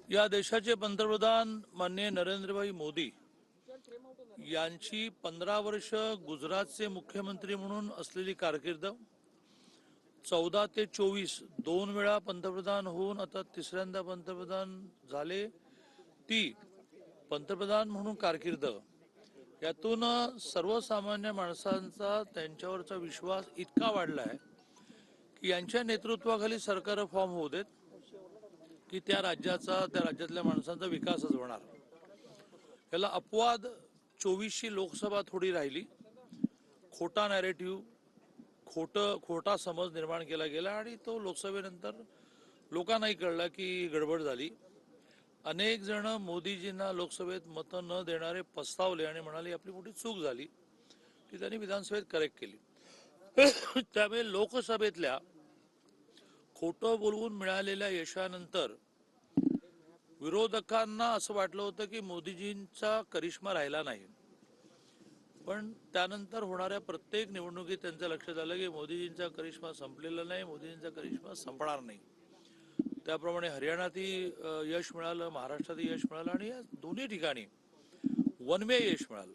या देशाचे पंतप्रधान माननीय नरेंद्रभाई मोदी यांची 15 वर्ष गुजरातचे मुख्यमंत्री म्हणून असलेली कारकीर्द, 14 ते 24 दोन वेळा पंतप्रधान होऊन आता तिसऱ्यांदा पंतप्रधान झाले, ती पंतप्रधान म्हणून कारकीर्द, यातून सर्वसामान्य माणसांचा त्यांच्यावरचा विश्वास इतका वाढला आहे की यांच्या नेतृत्वाखाली सरकार फॉर्म होऊ देत की त्या राज्यातल्या माणसांचा विकासच होणार. याला अपवाद 24शी लोकसभा थोडी राहिली, खोटा नॅरेटिव्ह, खोटा समज निर्माण केला गेला आणि तो लोकसभेनंतर लोकांनाही कळला की गडबड झाली. अनेक जण मोदीजींना लोकसभेत मतं न देणारे पस्तावले आणि म्हणाले आपली मोठी चूक झाली, ती त्यांनी विधानसभेत करेक्ट केली. त्यामुळे लोकसभेतल्या खोटं बोलवून मिळालेल्या यशानंतर विरोधकांना असं वाटलं होतं की मोदीजींचा करिश्मा राहिला नाही. पण त्यानंतर होणाऱ्या प्रत्येक निवडणुकीत त्यांच्या लक्षात आलं की मोदीजींचा करिश्मा संपलेला नाही, मोदीजींचा करिश्मा संपणार नाही. त्याप्रमाणे हरियाणातही यश मिळालं, महाराष्ट्रातही यश मिळालं आणि या दोन्ही ठिकाणी वन वे यश मिळालं.